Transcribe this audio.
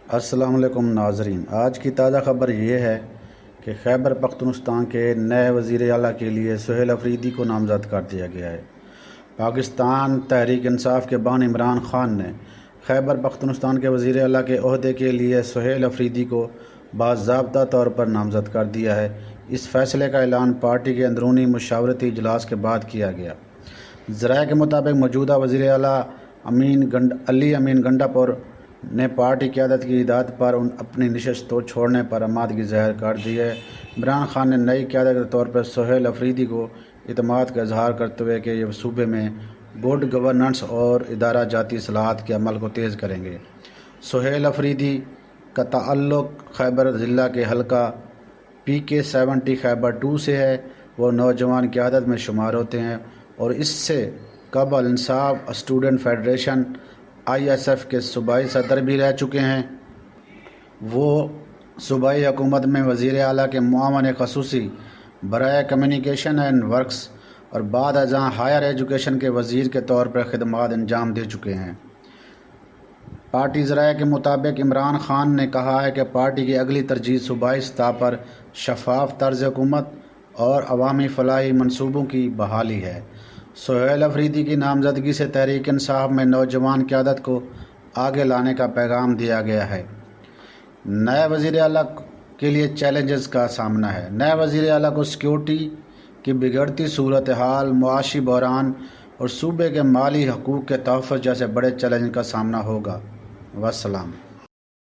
السلام علیکم ناظرین، آج کی تازہ خبر یہ ہے کہ خیبر پختونخوا کے نئے وزیر اعلیٰ کے لیے سہیل افریدی کو نامزد کر دیا گیا ہے۔ پاکستان تحریک انصاف کے بانی عمران خان نے خیبر پختونخوا کے وزیر اعلیٰ کے عہدے کے لیے سہیل افریدی کو باضابطہ طور پر نامزد کر دیا ہے۔ اس فیصلے کا اعلان پارٹی کے اندرونی مشاورتی اجلاس کے بعد کیا گیا۔ ذرائع کے مطابق موجودہ وزیر اعلیٰ علی امین گنڈاپور نے پارٹی قیادت کی ہدایت پر اپنی نشست کو چھوڑنے پر آمادگی ظاہر کر دی ہے۔ عمران خان نے نئی قیادت کے طور پر سہیل افریدی کو اعتماد کا اظہار کرتے ہوئے کہ یہ صوبے میں گڈ گورننس اور ادارہ جاتی اصلاحات کے عمل کو تیز کریں گے۔ سہیل افریدی کا تعلق خیبر ضلع کے حلقہ PK-70 خیبر 2 سے ہے۔ وہ نوجوان قیادت میں شمار ہوتے ہیں اور اس سے قبل انصاف اسٹوڈنٹ فیڈریشن ISF کے صوبائی صدر بھی رہ چکے ہیں۔ وہ صوبائی حکومت میں وزیر اعلیٰ کے معاون خصوصی برائے کمیونیکیشن اینڈ ورکس اور بعد ازاں ہائر ایجوکیشن کے وزیر کے طور پر خدمات انجام دے چکے ہیں۔ پارٹی ذرائع کے مطابق عمران خان نے کہا ہے کہ پارٹی کی اگلی ترجیح صوبائی سطح پر شفاف طرز حکومت اور عوامی فلاحی منصوبوں کی بحالی ہے۔ سہیل افریدی کی نامزدگی سے تحریک انصاف میں نوجوان قیادت کو آگے لانے کا پیغام دیا گیا ہے۔ نئے وزیر اعلیٰ کے لیے چیلنجز کا سامنا ہے۔ نئے وزیر اعلیٰ کو سیکیورٹی کی بگڑتی صورتحال، معاشی بحران اور صوبے کے مالی حقوق کے تحفظ جیسے بڑے چیلنج کا سامنا ہوگا۔ والسلام۔